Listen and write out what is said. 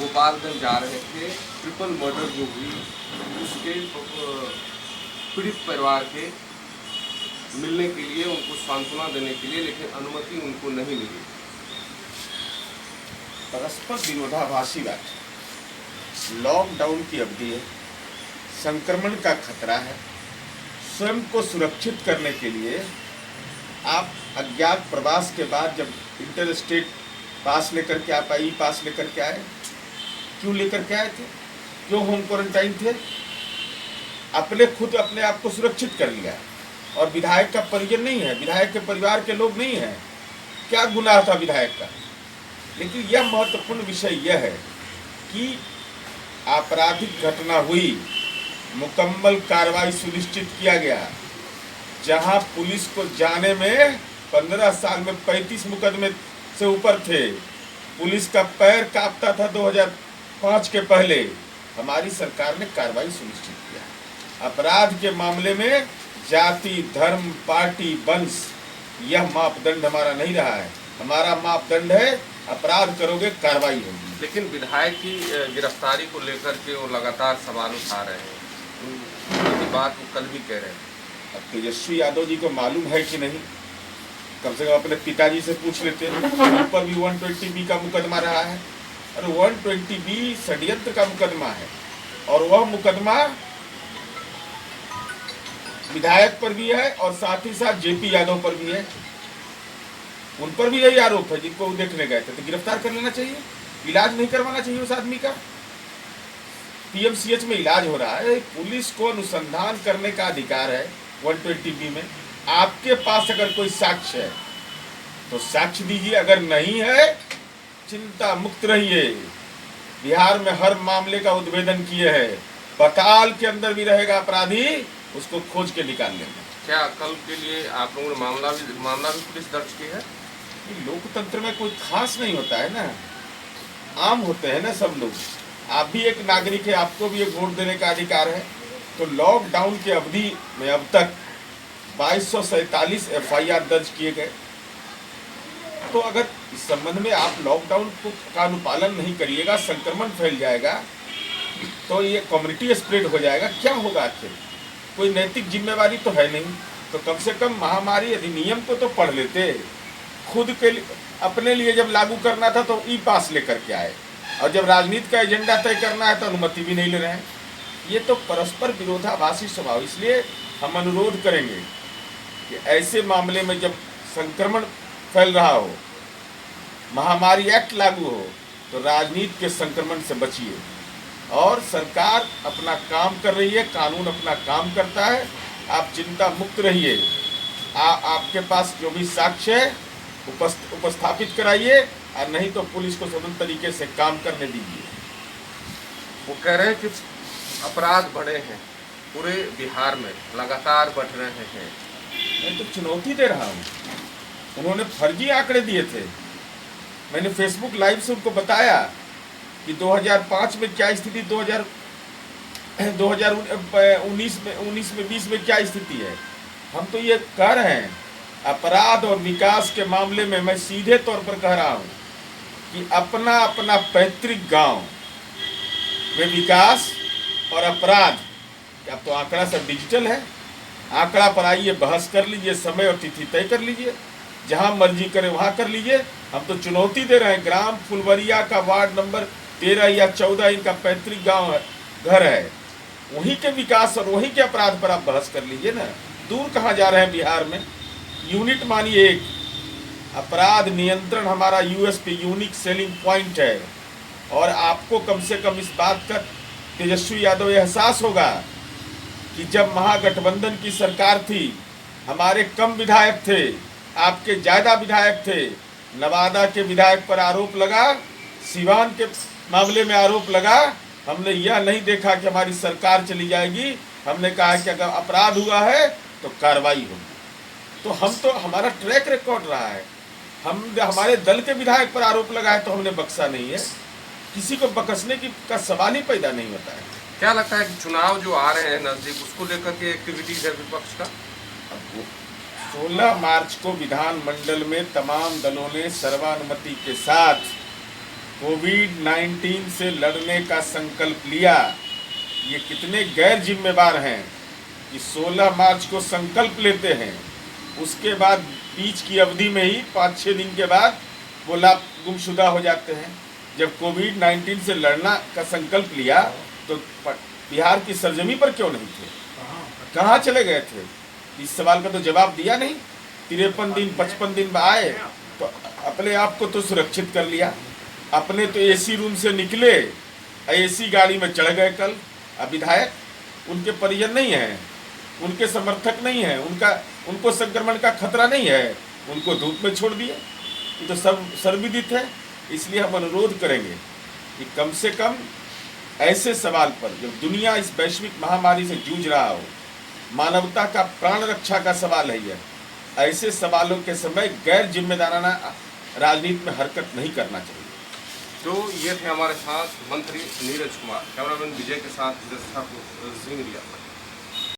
गोपालगंज जा रहे थे, ट्रिपल मर्डर जो हुई उसके पीड़ित परिवार के मिलने के लिए, उनको सांत्वना देने के लिए, लेकिन अनुमति उनको नहीं मिली। परस्पर विरोधाभासी बात। लॉकडाउन की अवधि है, संक्रमण का खतरा है, स्वयं को सुरक्षित करने के लिए आप अज्ञात प्रवास के बाद जब इंटर स्टेट पास लेकर के आप ई पास लेकर के आए, क्यों लेकर के आए थे? क्यों होम क्वारंटाइन थे? खुद अपने आप को सुरक्षित कर लिया। और विधायक का परिजन नहीं है, विधायक के परिवार के लोग नहीं हैं, क्या गुनाह था विधायक का? लेकिन यह महत्वपूर्ण विषय यह है कि आपराधिक घटना हुई, मुकम्मल कार्रवाई सुनिश्चित किया गया। जहां पुलिस को जाने में 15 साल में 35 मुकदमे से ऊपर थे, पुलिस का पैर कांपता था 2005 के पहले, हमारी सरकार ने कार्रवाई सुनिश्चित किया। अपराध के मामले में जाति, धर्म, पार्टी, वंश यह मापदंड हमारा नहीं रहा है। हमारा मापदंड है अपराध करोगे कार्रवाई होगी। लेकिन विधायक की गिरफ्तारी को लेकर के वो लगातार सवाल उठा रहे हैं, उनकी बात वो कल भी कह रहे हैं। अब तेजस्वी यादव जी को मालूम है कि नहीं? कम से कम अपने पिताजी से पूछ लेते हैं। उन पर भी 120B का मुकदमा रहा है, और 120B षड्यंत्र का मुकदमा है, और वह मुकदमा विधायक पर भी है और साथ ही साथ JP यादव पर भी है। उन पर भी यही आरोप है जिनको वो देखने गए थे। तो गिरफ्तार कर लेना चाहिए, इलाज नहीं करवाना चाहिए उस आदमी का। PMCH में इलाज हो रहा है। पुलिस को अनुसंधान करने का अधिकार है 120B में। आपके पास अगर कोई साक्ष्य है तो साक्ष्य दीजिए, अगर नहीं है चिंता मुक्त रहिए। बिहार में हर मामले का उद्भेदन किए है, पताल के अंदर भी रहेगा अपराधी, उसको खोज के निकाल लेंगे। क्या कल के लिए आप लोगों ने मामला भी पुलिस दर्ज की है? लोकतंत्र में कोई खास नहीं होता है ना, आम होते हैं ना सब लोग। आप भी एक नागरिक है, आपको भी एक वोट देने का अधिकार है। तो लॉकडाउन की अवधि में अब तक 2247 FIR दर्ज किए गए। तो अगर इस संबंध में आप लॉकडाउन का अनुपालन नहीं करिएगा, संक्रमण फैल जाएगा, तो ये कम्युनिटी स्प्रेड हो जाएगा। क्या होगा आखिर? कोई नैतिक जिम्मेवारी तो है नहीं। तो कम से कम महामारी अधिनियम को तो पढ़ लेते। खुद के लिए, अपने लिए जब लागू करना था तो ई पास लेकर के आए, और जब राजनीति का एजेंडा तय करना है तो अनुमति भी नहीं ले रहे हैं। ये तो परस्पर विरोधाभासी स्वभाव। इसलिए हम अनुरोध करेंगे कि ऐसे मामले में जब संक्रमण फैल रहा हो, महामारी एक्ट लागू हो, तो राजनीति के संक्रमण से बचिए। और सरकार अपना काम कर रही है, कानून अपना काम करता है, आप चिंता मुक्त रहिए। आपके पास जो भी साक्ष्य है उपस्थापित कराइए, और नहीं तो पुलिस को स्वतंत्र तरीके से काम करने दीजिए। वो कह रहे हैं कि अपराध बढ़े हैं, पूरे बिहार में लगातार बढ़ रहे हैं। मैं तो चुनौती दे रहा हूँ। उन्होंने फर्जी आंकड़े दिए थे, मैंने फेसबुक लाइव से उनको बताया कि 2005 में क्या स्थिति, 2019 में 20 में क्या स्थिति है। हम तो ये कह रहे हैं, अपराध और विकास के मामले में मैं सीधे तौर पर कह रहा हूँ कि अपना अपना पैतृक गांव में विकास और अपराध, अब तो आंकड़ा सब डिजिटल है, आंकड़ा पर आइए, बहस कर लीजिए, समय और तिथि तय कर लीजिए, जहां मर्जी करे वहां कर लीजिए। हम तो चुनौती दे रहे हैं, ग्राम फुलवरिया का वार्ड नंबर 13 या 14 इनका पैतृक गांव है, घर है, वहीं के विकास और वहीं के अपराध पर आप बहस कर लीजिए ना। दूर कहाँ जा रहे हैं बिहार में? यूनिट मानिए एक, अपराध नियंत्रण हमारा USP यूनिक सेलिंग पॉइंट है। और आपको कम से कम इस बात का तेजस्वी यादव एहसास होगा कि जब महागठबंधन की सरकार थी, हमारे कम विधायक थे, आपके ज़्यादा विधायक थे। नवादा के विधायक पर आरोप लगा, सिवान के मामले में आरोप लगा, हमने यह नहीं देखा कि हमारी सरकार चली जाएगी। हमने कहा कि अगर अपराध हुआ है तो कार्रवाई होगी। तो हम तो, हमारा ट्रैक रिकॉर्ड रहा है। हमारे दल के विधायक पर आरोप लगा है तो हमने बख्शा नहीं है। किसी को बख्शने का सवाल ही पैदा नहीं होता है। क्या लगता है कि चुनाव जो आ रहे हैं नजदीक, उसको लेकर के एक्टिविटीज है विपक्ष का? 16 मार्च को विधानमंडल में तमाम दलों ने सर्वानुमति के साथ कोविड-19 से लड़ने का संकल्प लिया, ये कितने गैर जिम्मेवार हैं कि 16 मार्च को संकल्प लेते हैं, उसके बाद बीच की अवधि में ही 5-6 दिन के बाद वो गुमशुदा हो जाते हैं। जब कोविड-19 से लड़ना का संकल्प लिया तो बिहार की सरजमी पर क्यों नहीं थे, कहाँ चले गए थे? इस सवाल का तो जवाब दिया नहीं। 53 दिन 55 दिन में आए तो अपने आप को तो सुरक्षित कर लिया, अपने तो एसी रूम से निकले, एसी गाड़ी में चढ़ गए। कल अब विधायक उनके परिजन नहीं हैं, उनके समर्थक नहीं हैं, उनको संक्रमण का खतरा नहीं है, उनको धूप में छोड़ दिए। ये तो सब सर्वविदित है। इसलिए हम अनुरोध करेंगे कि कम से कम ऐसे सवाल पर, जब दुनिया इस वैश्विक महामारी से जूझ रहा हो, मानवता का प्राण रक्षा का सवाल है यह, ऐसे सवालों के समय गैर जिम्मेदाराना राजनीति में हरकत नहीं करना चाहिए। तो ये थे हमारे साथ मंत्री नीरज कुमार। कैमरामैन विजय के साथ ठाकुर, जी मीडिया।